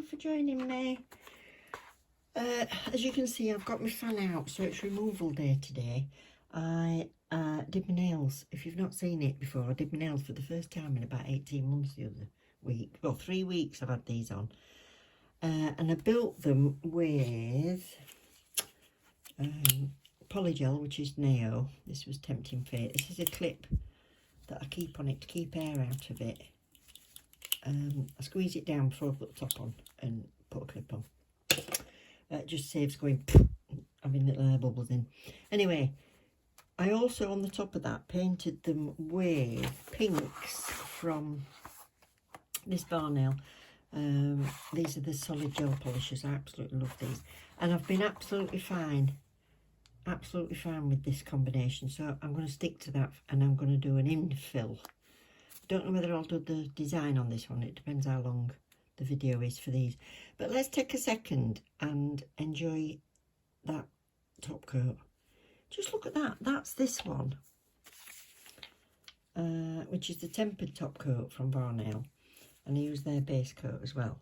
for joining me. As you can see, I've got my fan out, so it's removal day today. I did my nails. If you've not seen it before, I did my nails for the first time in about 18 months the other week. Well, 3 weeks I've had these on. And I built them with polygel, which is Naio. This was Tempting Fate. This is a clip that I keep on it to keep air out of it. I squeeze it down before I put the top on and put a clip on. It just saves going having little air bubbles in. Anyway, I also on the top of that painted them with pinks from this bar nail. These are the solid gel polishers. I absolutely love these, and I've been absolutely fine with this combination, so I'm going to stick to that, and I'm going to do an infill. Don't know whether I'll do the design on this one. It depends how long the video is for these. But let's take a second and enjoy that top coat. Just look at that. That's this one, which is the tempered top coat from Varnail. And I use their base coat as well.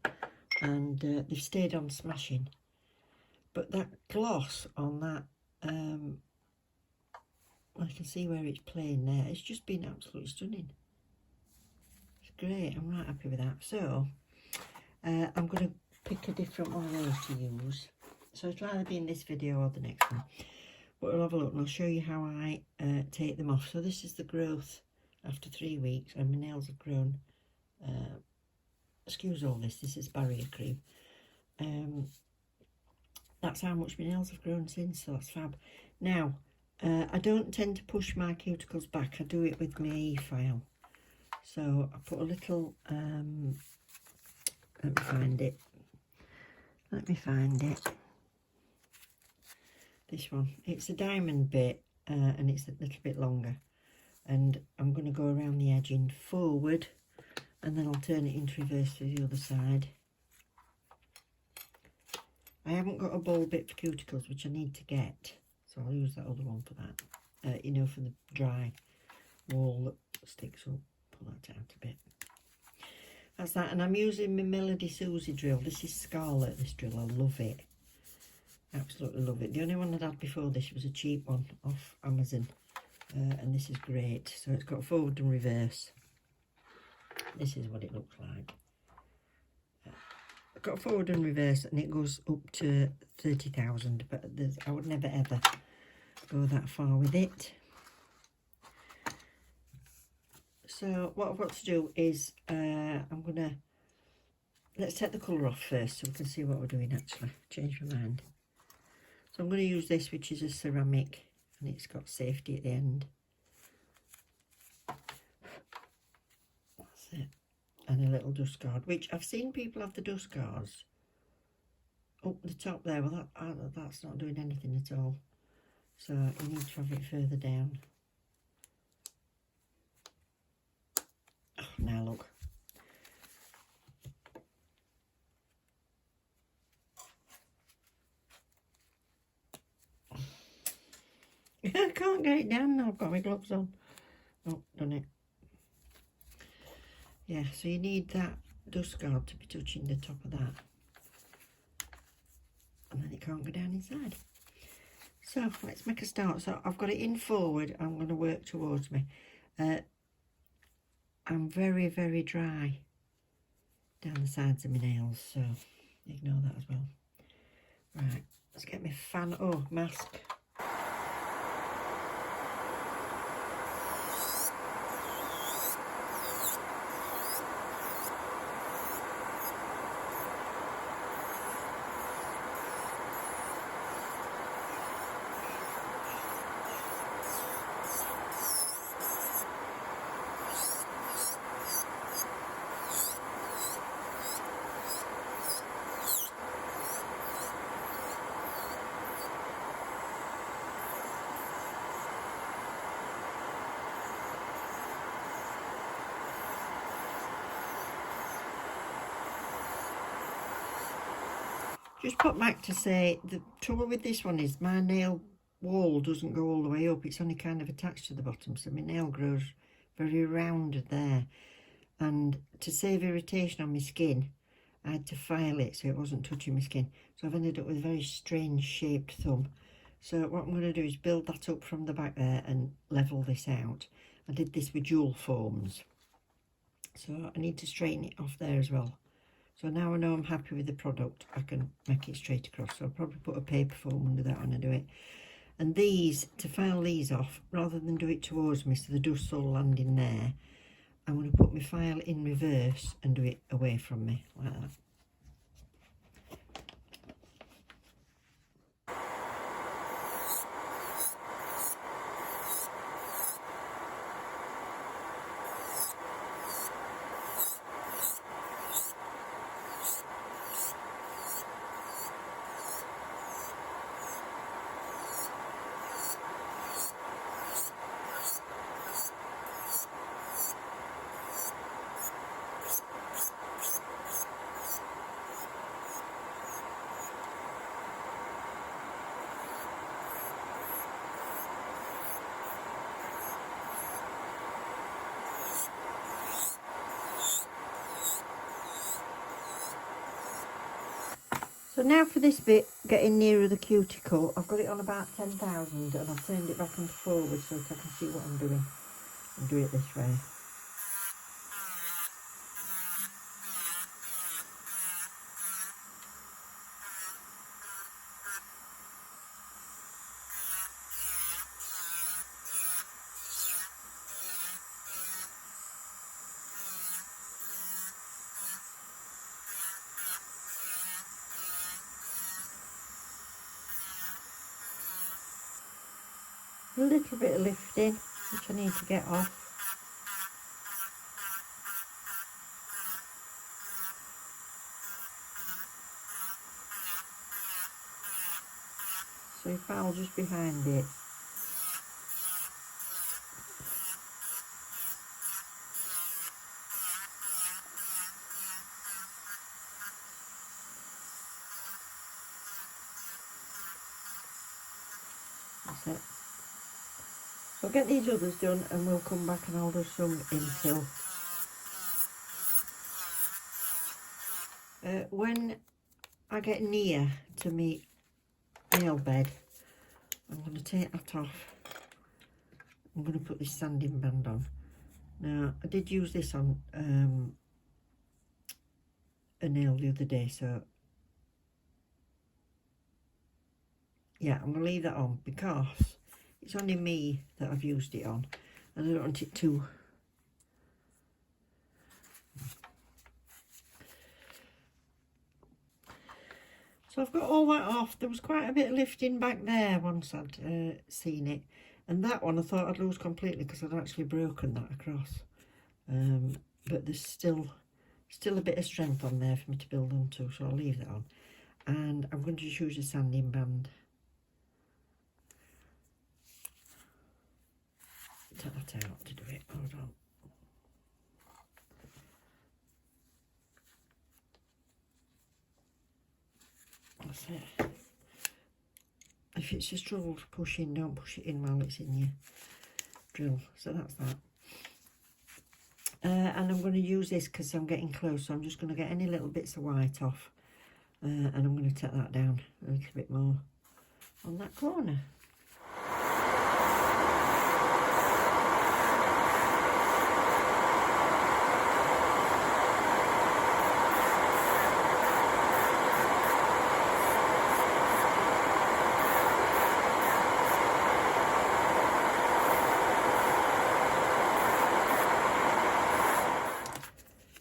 And they've stayed on smashing. But that gloss on that, I can see where it's playing there. It's just been absolutely stunning. Great, I'm right happy with that. So I'm going to pick a different one of those to use, so it'll either be in this video or the next one, but we'll have a look and I'll show you how I take them off. So this is the growth after 3 weeks, and my nails have grown. Excuse all this is barrier cream. That's how much my nails have grown since, so that's fab. Now I don't tend to push my cuticles back. I do it with my e-file. So I put a little, let me find it, this one, it's a diamond bit, and it's a little bit longer, and I'm going to go around the edging forward, and then I'll turn it into reverse to the other side. I haven't got a ball bit for cuticles, which I need to get, so I'll use that other one for that, you know, for the dry wall that sticks up. Pull that out a bit. That's that, and I'm using my Melody Susie drill. This is Scarlet, this drill. I love it. Absolutely love it. The only one I'd had before this was a cheap one off Amazon, and this is great. So it's got forward and reverse. This is what it looks like. I've got forward and reverse, and it goes up to 30,000, but I would never ever go that far with it. So what I've got to do is let's take the colour off first so we can see what we're doing actually. Change my mind. So I'm going to use this, which is a ceramic, and it's got safety at the end. That's it. And a little dust guard, which I've seen people have the dust guards up the top there. Well, that's not doing anything at all. So you need to have it further down. Now look. I can't get it down now. I've got my gloves on. Oh, done it. Yeah, so you need that dust guard to be touching the top of that. And then it can't go down inside. So let's make a start. So I've got it in forward. I'm going to work towards me. I'm very, very dry down the sides of my nails, so ignore that as well. Right, let's get my fan, mask. Just put back to say, the trouble with this one is my nail wall doesn't go all the way up. It's only kind of attached to the bottom, so my nail grows very rounded there. And to save irritation on my skin, I had to file it so it wasn't touching my skin. So I've ended up with a very strange shaped thumb. So what I'm going to do is build that up from the back there and level this out. I did this with jewel foams. So I need to straighten it off there as well. So now I know I'm happy with the product, I can make it straight across. So I'll probably put a paper foam under that when I do it. And these, to file these off, rather than do it towards me so the dust all land in there, I'm going to put my file in reverse and do it away from me, like that. So now for this bit, getting nearer the cuticle, I've got it on about 10,000 and I've turned it back and forward so that I can see what I'm doing and do it this way. A little bit of lifting, which I need to get off. So if I'll just behind it. That's it. So I'll get these others done and we'll come back and I'll do some Infill. When I get near to my nail bed, I'm going to take that off. I'm going to put this sanding band on. Now, I did use this on a nail the other day, so yeah, I'm going to leave that on because it's only me that I've used it on and I don't want it to so I've got all that off. There was quite a bit of lifting back there once I'd seen it, and that one I thought I'd lose completely because I'd actually broken that across, but there's still a bit of strength on there for me to build onto, so I'll leave that on. And I'm going to just use a sanding band. Take that out to do it. Hold on. That's it. If it's a struggle to push in, don't push it in while it's in your drill. So that's that. And I'm going to use this because I'm getting close, so I'm just going to get any little bits of white off. And I'm going to take that down a little bit more on that corner.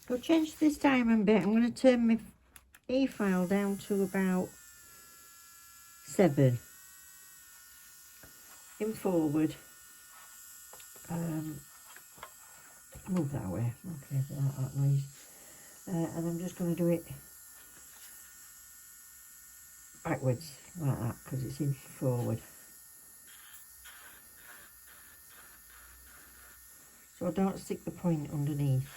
So change this diamond bit. I'm going to turn my E-file down to about 7. In forward. Move that away. Okay, that noise. And I'm just going to do it backwards like that because it's in forward. So I don't stick the point underneath.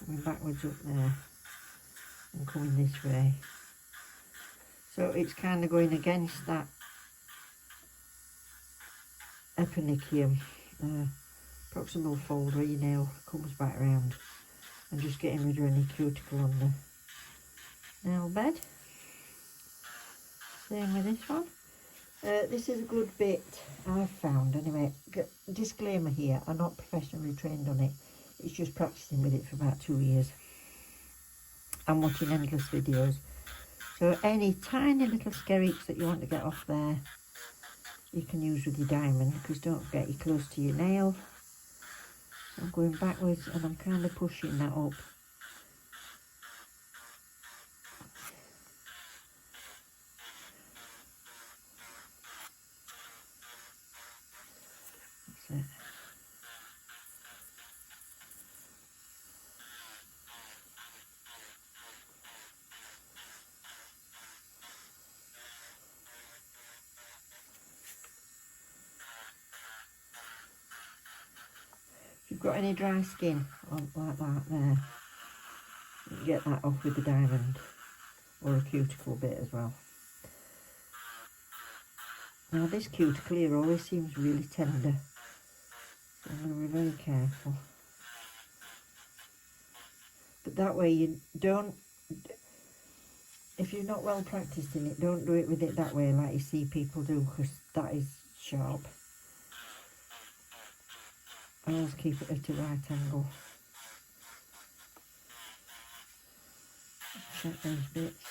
Coming backwards up there and coming this way. So it's kind of going against that eponychium proximal fold where your nail comes back around. and just getting rid of any cuticle on the nail bed. Same with this one. This is a good bit I've found anyway. Disclaimer here, I'm not professionally trained on it. It's just practicing with it for about 2 years. I'm watching endless videos. So any tiny little skerricks that you want to get off there, you can use with your diamond, because don't forget you're close to your nail. I'm going backwards and I'm kind of pushing that up. That's it. If you've got any dry skin like that there, you can get that off with the diamond, or a cuticle bit as well. Now this cuticle here always seems really tender, so I'm going to be very careful. But that way you don't, if you're not well practiced in it, don't do it with it that way like you see people do, because that is sharp. I always keep it at a right angle. Check those bits.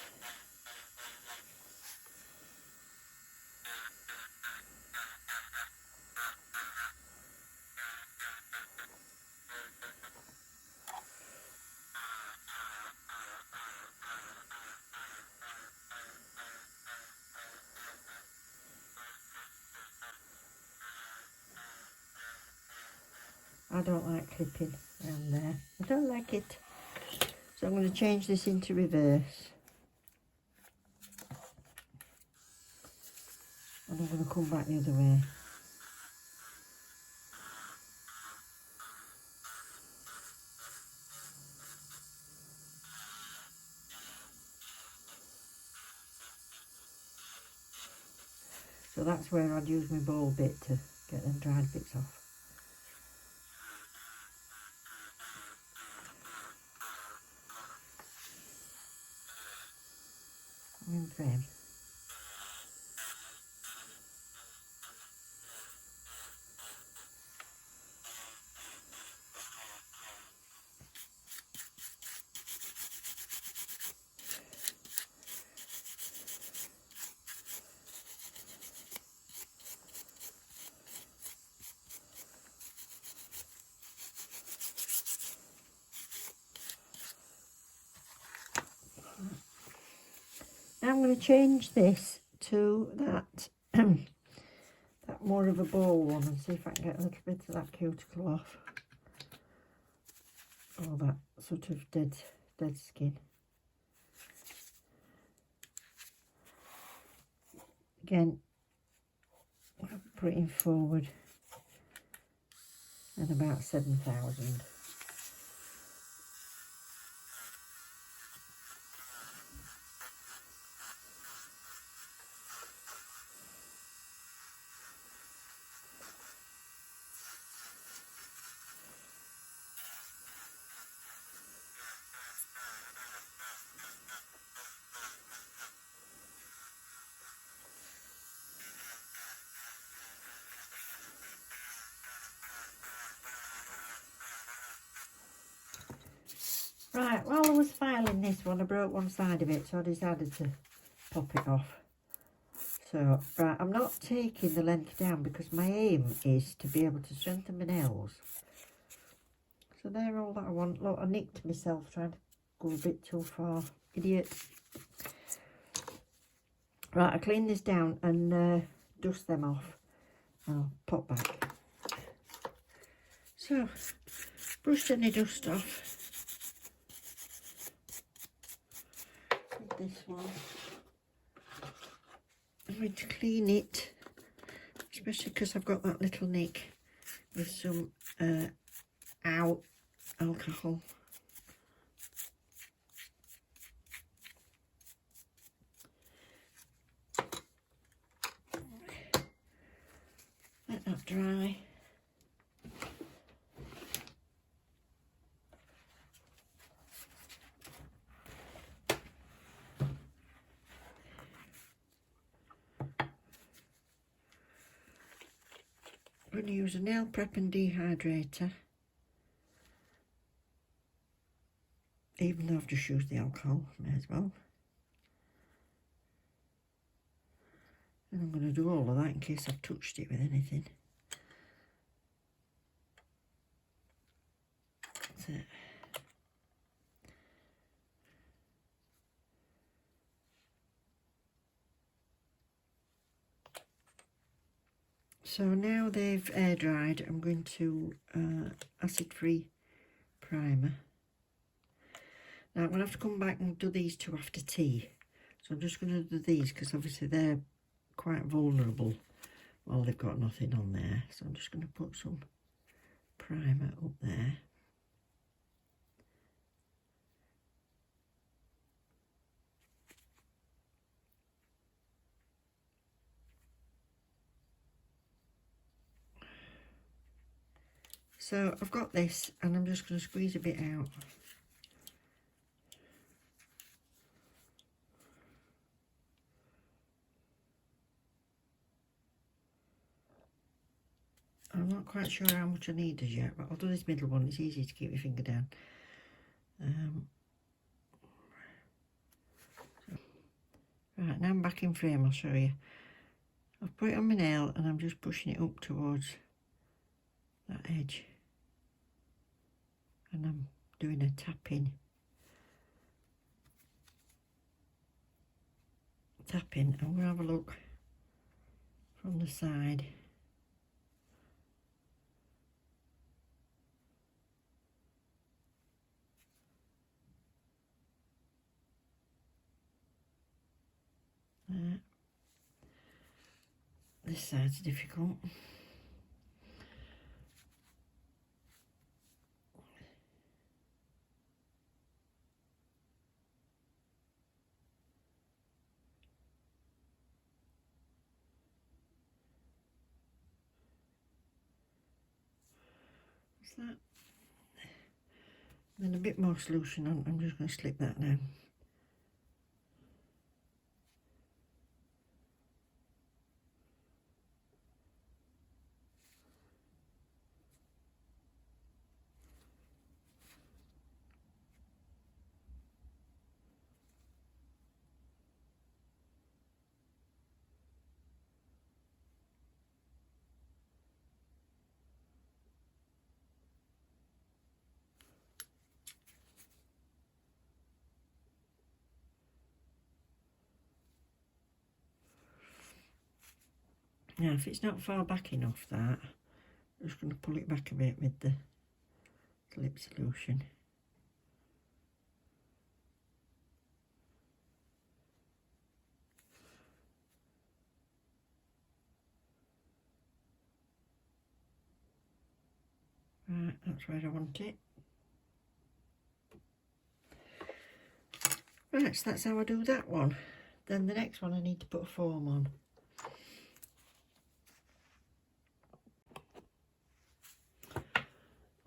I don't like clipping around there. I don't like it. So I'm going to change this into reverse. And I'm going to come back the other way. So that's where I'd use my ball bit to get them dried bits off. I'm in frame. Now I'm going to change this to that that more of a bowl one, and see if I can get a little bit of that cuticle off, or that sort of dead skin. Again, putting forward at about 7,000. Right, while I was filing this one, I broke one side of it, so I decided to pop it off. So, right, I'm not taking the length down because my aim is to be able to strengthen my nails. So they're all that I want. Look, I nicked myself trying to go a bit too far. Idiot. Right, I clean this down and dust them off. I'll pop back. So, brushed any dust off. This one, I'm going to clean it, especially because I've got that little nick, with some alcohol. Let that dry. I'm going to use a nail prep and dehydrator, even though I've just used the alcohol, may as well. And I'm going to do all of that in case I've touched it with anything. That's it. So now they've air dried, I'm going to acid-free primer. Now I'm going to have to come back and do these two after tea. So I'm just going to do these because obviously they're quite vulnerable while they've got nothing on there. So I'm just going to put some primer up there. So I've got this and I'm just going to squeeze a bit out. I'm not quite sure how much I need as yet, but I'll do this middle one. It's easy to keep your finger down. Right, now I'm back in frame, I'll show you. I've put it on my nail and I'm just pushing it up towards that edge. And I'm doing a tapping. Tapping, and we'll have a look from the side. This side's difficult. What's that? Then a bit more solution on. I'm just going to slip that now. Now, if it's not far back enough, that I'm just going to pull it back a bit with the lip solution. Right, that's where I want it. Right, so that's how I do that one. Then the next one I need to put a foam on.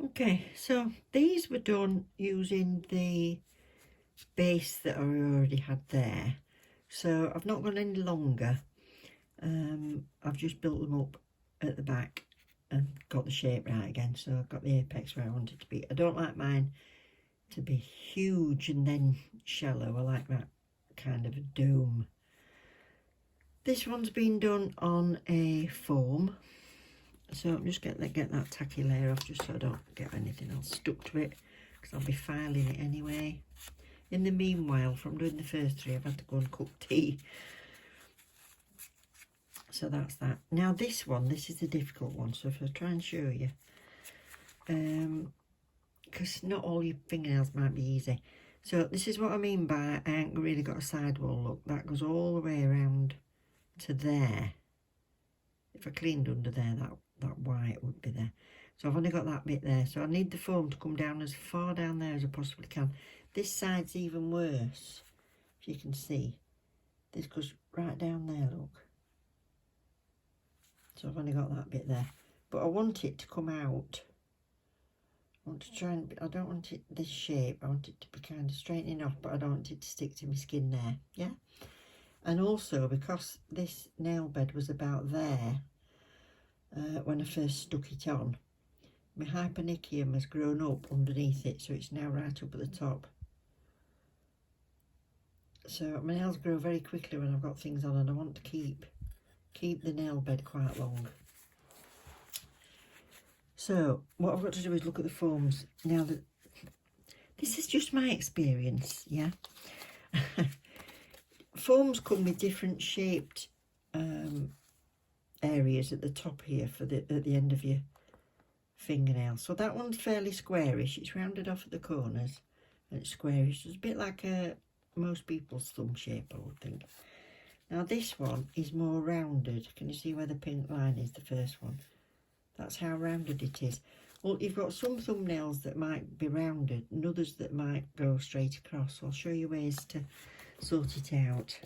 Okay, so these were done using the base that I already had there. So I've not gone any longer. I've just built them up at the back and got the shape right again. So I've got the apex where I want it to be. I don't like mine to be huge and then shallow. I like that kind of a dome. This one's been done on a foam. So I'm just get that tacky layer off just so I don't get anything else stuck to it, because I'll be filing it anyway. In the meanwhile, from doing the first three, I've had to go and cook tea. So that's that. Now this one, this is the difficult one. So if I try and show you, because not all your fingernails might be easy. So this is what I mean by I ain't really got a sidewall look. That goes all the way around to there. If I cleaned under there, that white would be there. So I've only got that bit there. So I need the foam to come down as far down there as I possibly can. This side's even worse, if you can see. This goes right down there, look. So I've only got that bit there. But I want it to come out. I want to try and, I don't want it this shape. I want it to be kind of straightening off, but I don't want it to stick to my skin there. Yeah? And also, because this nail bed was about there, when I first stuck it on. My hypericium has grown up underneath it, so it's now right up at the top. So my nails grow very quickly when I've got things on, and I want to keep the nail bed quite long. So what I've got to do is look at the forms. Now, this is just my experience, yeah. Forms come with different shaped areas at the top here at the end of your fingernail. So that one's fairly squarish. It's rounded off at the corners and it's squarish. It's a bit like most people's thumb shape, I would think. Now this one is more rounded. Can you see where the pink line is, the first one? That's how rounded it is. Well, you've got some thumbnails that might be rounded and others that might go straight across. So I'll show you ways to sort it out.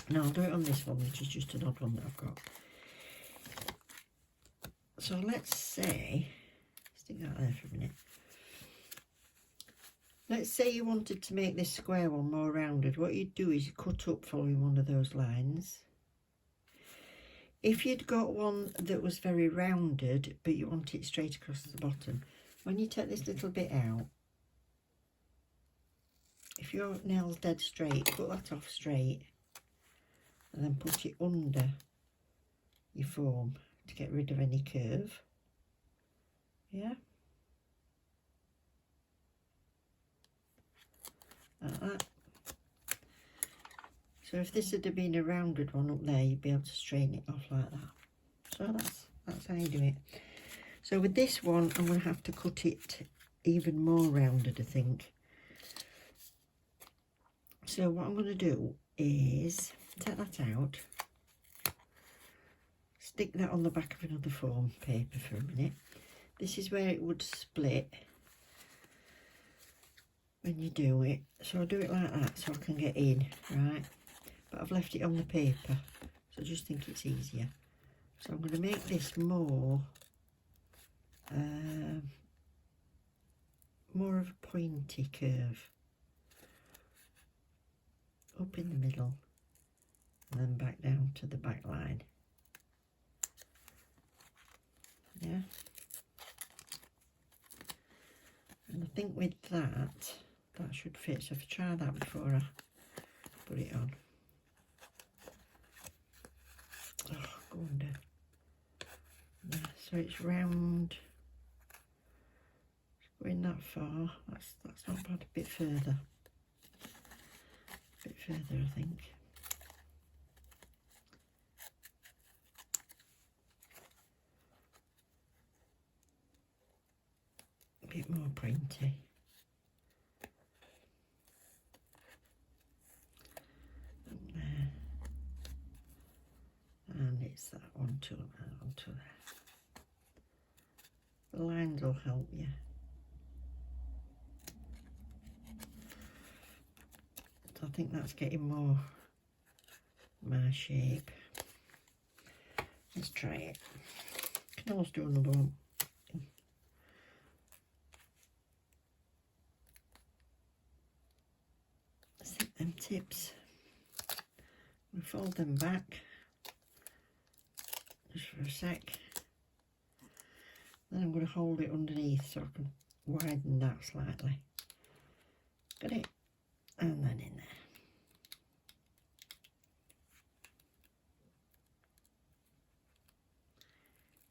Now I'll do it on this one, which is just an odd one that I've got. So let's say, stick that there for a minute. Let's say you wanted to make this square one more rounded. What you'd do is you cut up following one of those lines. If you'd got one that was very rounded, but you want it straight across the bottom, when you take this little bit out, if your nail's dead straight, cut that off straight, and then put it under your form to get rid of any curve. Yeah. Like that. So if this had been a rounded one up there, you'd be able to straighten it off like that. So that's how you do it. So with this one, I'm going to have to cut it even more rounded, I think. So what I'm going to do is take that out, stick that on the back of another form paper for a minute. This is where it would split when you do it. So I'll do it like that so I can get in, right? But I've left it on the paper, so I just think it's easier. So I'm going to make this more of a pointy curve. Up in the middle and then back down to the back line. Yeah. And I think with that should fit. So if I try that before I put it on. Oh, go under. Yeah, so it's round. It's going that far. That's not bad. A bit further. A bit further, I think. A bit more pointy. Up there. And it's that one to onto there. The lines will help you. So I think that's getting more my shape. Let's try it. Can always do another one. Stick them tips. We fold them back just for a sec. Then I'm going to hold it underneath so I can widen that slightly. Got it? And then in there.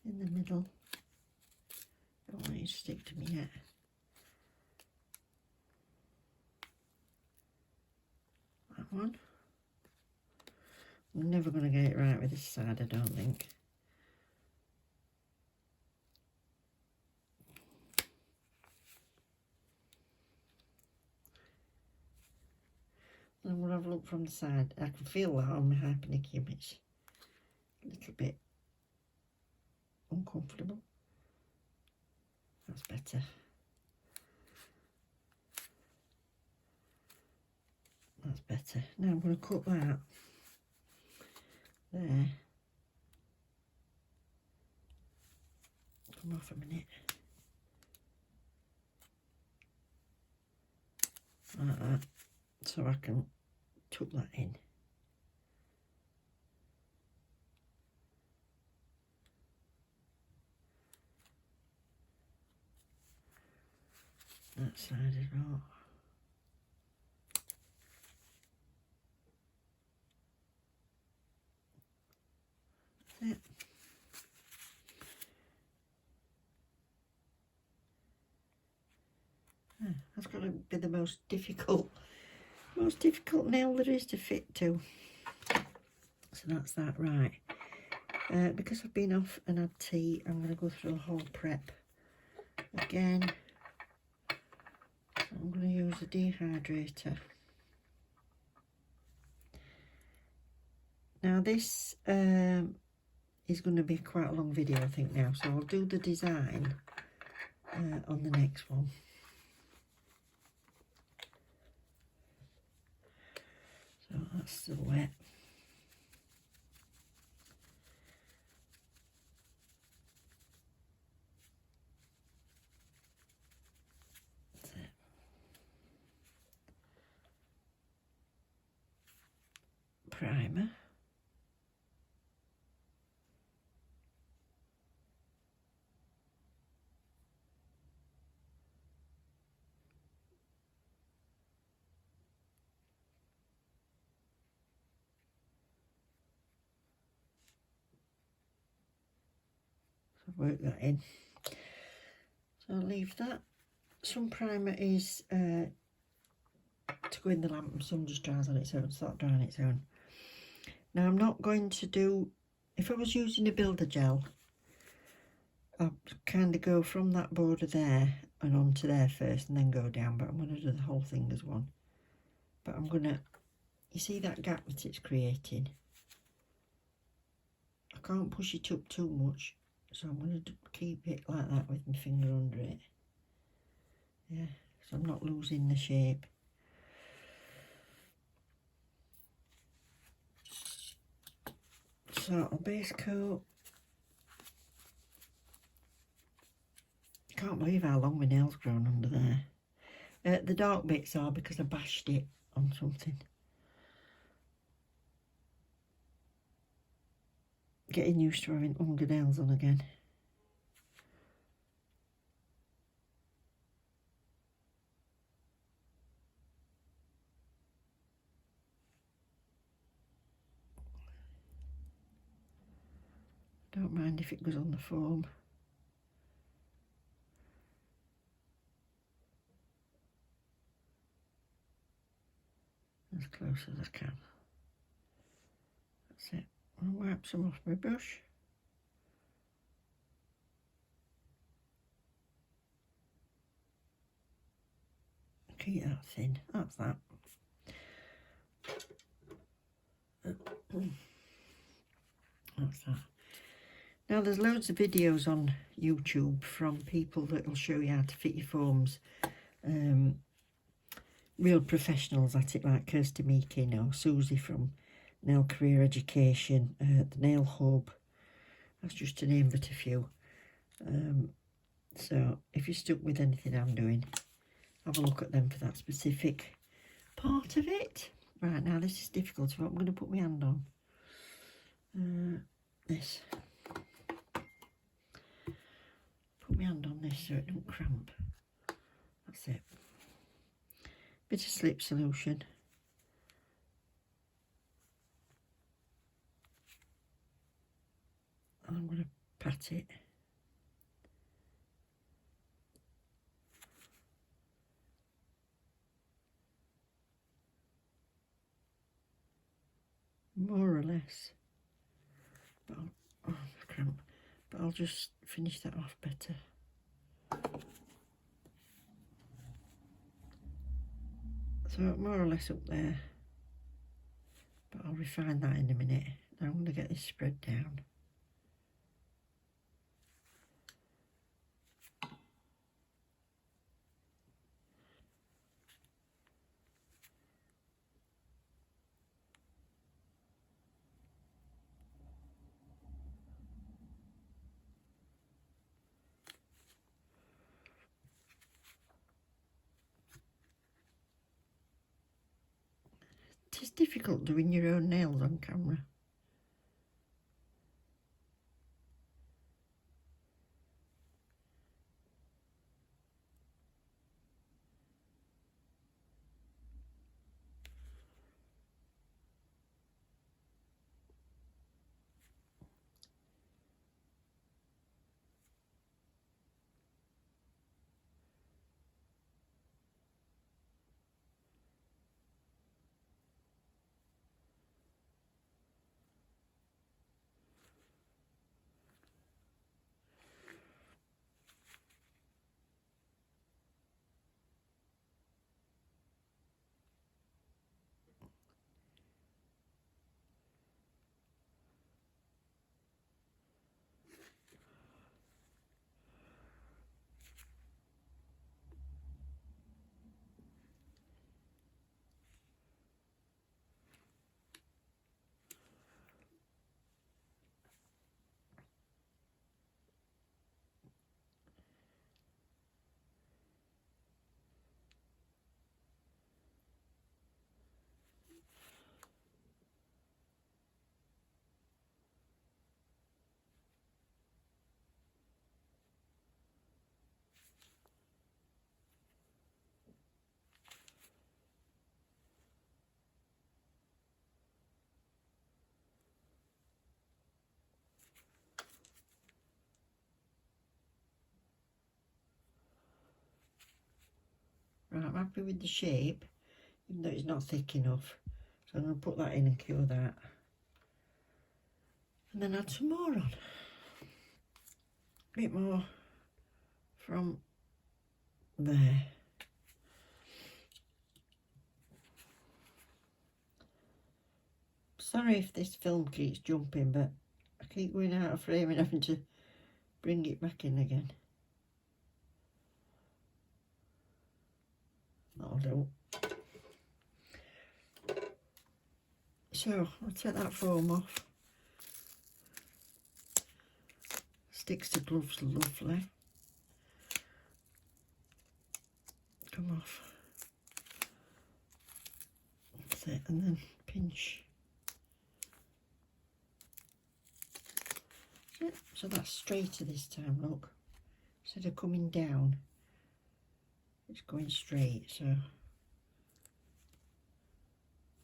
In the middle. Don't want you to stick to me yet. That one. I'm never going to get it right with this side, I don't think. And we'll have a look from the side. I can feel that on my hypericium. It's a little bit uncomfortable. That's better. That's better. Now I'm going to cut that there. Come off a minute. Like that. So I can tuck that in. that side as well. That's it. That's got to be the most difficult nail there is to fit to. So that's that, right. Because I've been off and had tea, I'm going to go through the whole prep again. So I'm going to use a dehydrator. Now this is going to be quite a long video, I think now, so I'll do the design on the next one. So that's still wet. That's it. Primer. So work that in. So I'll leave that. Some primer is to go in the lamp, and some just dries on its own, start drying on its own. Now I'm not going to do, if I was using a builder gel, I'll kind of go from that border there and onto there first and then go down, but I'm going to do the whole thing as one. But I'm going to, you see that gap that it's creating? I can't push it up too much, so I'm going to keep it like that with my finger under it. Yeah, so I'm not losing the shape. So I'll base coat. Can't believe how long my nail's grown under there. The dark bits are because I bashed it on something. Getting used to having longer nails on again. Don't mind if it goes on the foam. As close as I can. That's it. I'll wipe some off my brush. Keep that thin. That's that. That's that. Now there's loads of videos on YouTube from people that will show you how to fit your foams. Real professionals at it, like Kirsty Meakin or Susie from Nail Career Education, the Nail Hub. That's just to name but a few. So if you're stuck with anything I'm doing, have a look at them for that specific part of it. Right, now this is difficult, so I'm going to put my hand on this. Put my hand on this so it don't cramp. That's it. Bit of slip solution. And I'm going to pat it. More or less. But cramp. But I'll just finish that off better. So more or less up there. But I'll refine that in a minute. Now I'm going to get this spread down. It's difficult doing your own nails on camera. Right, I'm happy with the shape, even though it's not thick enough. So I'm going to put that in and cure that. And then add some more on. A bit more from there. Sorry if this film keeps jumping, but I keep going out of frame and having to bring it back in again. That'll do. So I'll take that foam off. Sticks to gloves lovely. Come off. That's it, and then pinch. So that's straighter this time, look. Instead of coming down, it's going straight, so I'm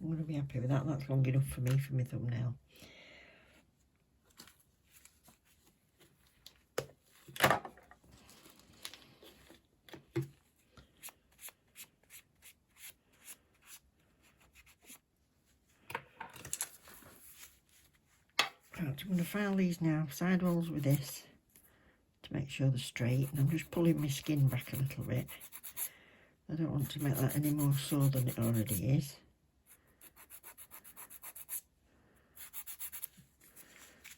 going to be happy with that. That's long enough for me for my thumbnail. Right, I'm going to file these now, sidewalls with this, to make sure they're straight. And I'm just pulling my skin back a little bit. I don't want to make that any more sore than it already is.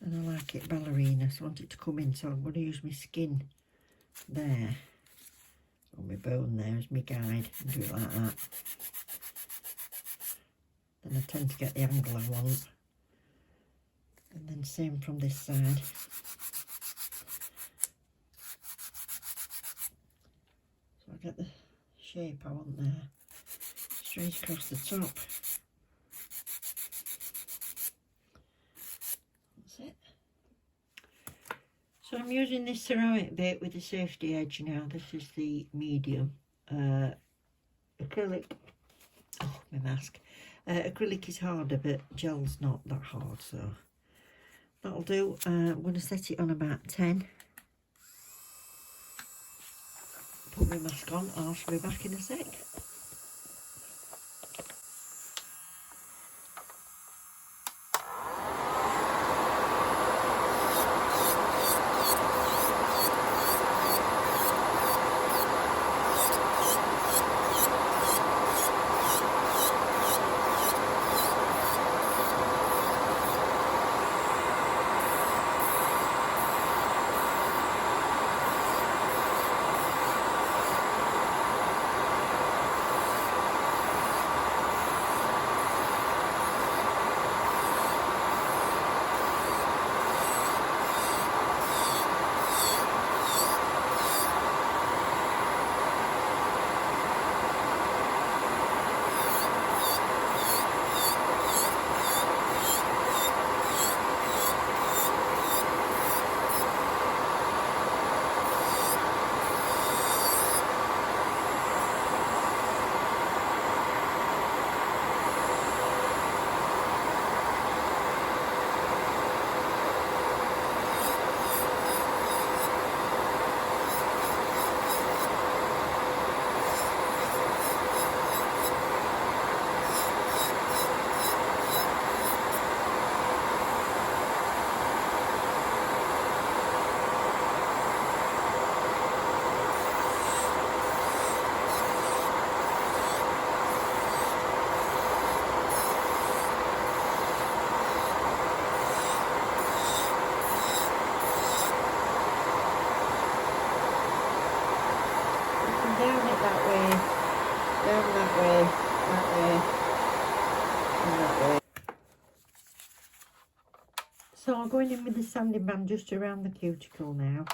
And I like it ballerina, so I want it to come in, so I'm going to use my skin there, or my bone there as my guide, and do it like that. Then I tend to get the angle I want. And then same from this side. So I get the shape I want there. Straight across the top. That's it. So I'm using this ceramic bit with the safety edge now. This is the medium. Acrylic. Oh, my mask. Acrylic is harder, but gel's not that hard, so that'll do. I'm going to set it on about 10. Put my mask on. I'll be back in a sec. So I'm going in with the sanding band just around the cuticle now.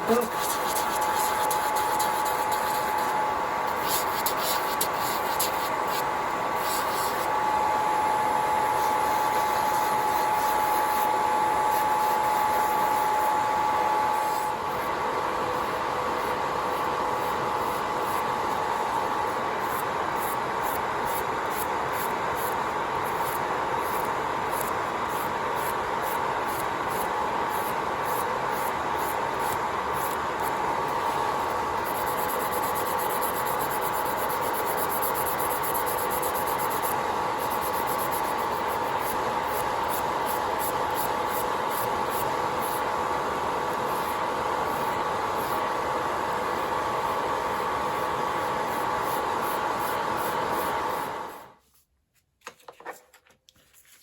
book.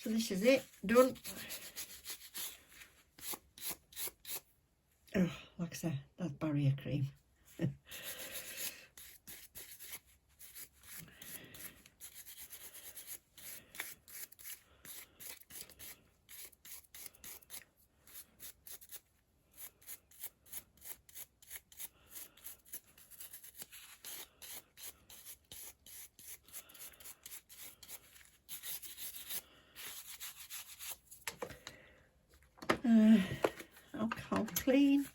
So this is it, done. Oh, like I said, that's barrier cream. Alcohol clean.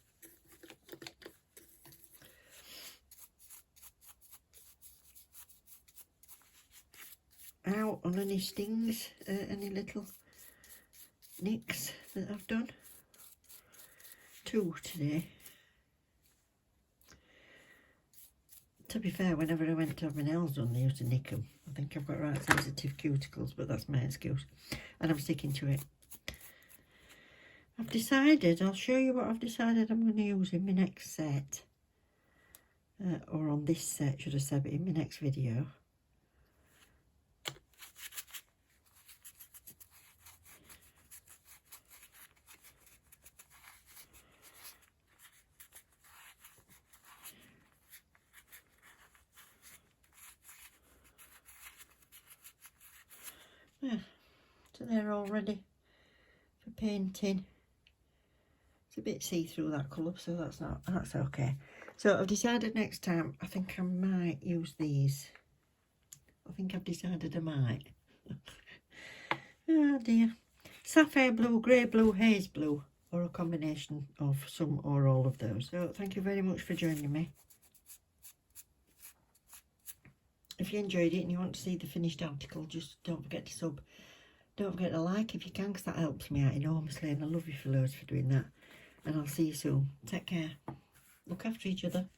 Out on any stings, any little nicks that I've done. 2 today. To be fair, whenever I went to have my nails done, they used to nick them. I think I've got right sensitive cuticles, but that's my excuse. And I'm sticking to it. I've decided, I'll show you what I've decided I'm going to use in my next set. Or on this set, should I say, but in my next video. Yeah, so they're all ready for painting. It's a bit see-through, that colour, so that's okay. So I've decided next time, I think I might use these. I think I've decided I might. Oh dear. Sapphire blue, grey blue, haze blue, or a combination of some or all of those. So thank you very much for joining me. If you enjoyed it and you want to see the finished article, just don't forget to sub. Don't forget to like if you can, because that helps me out enormously, and I love you for loads for doing that. And I'll see you soon. Take care. Look after each other.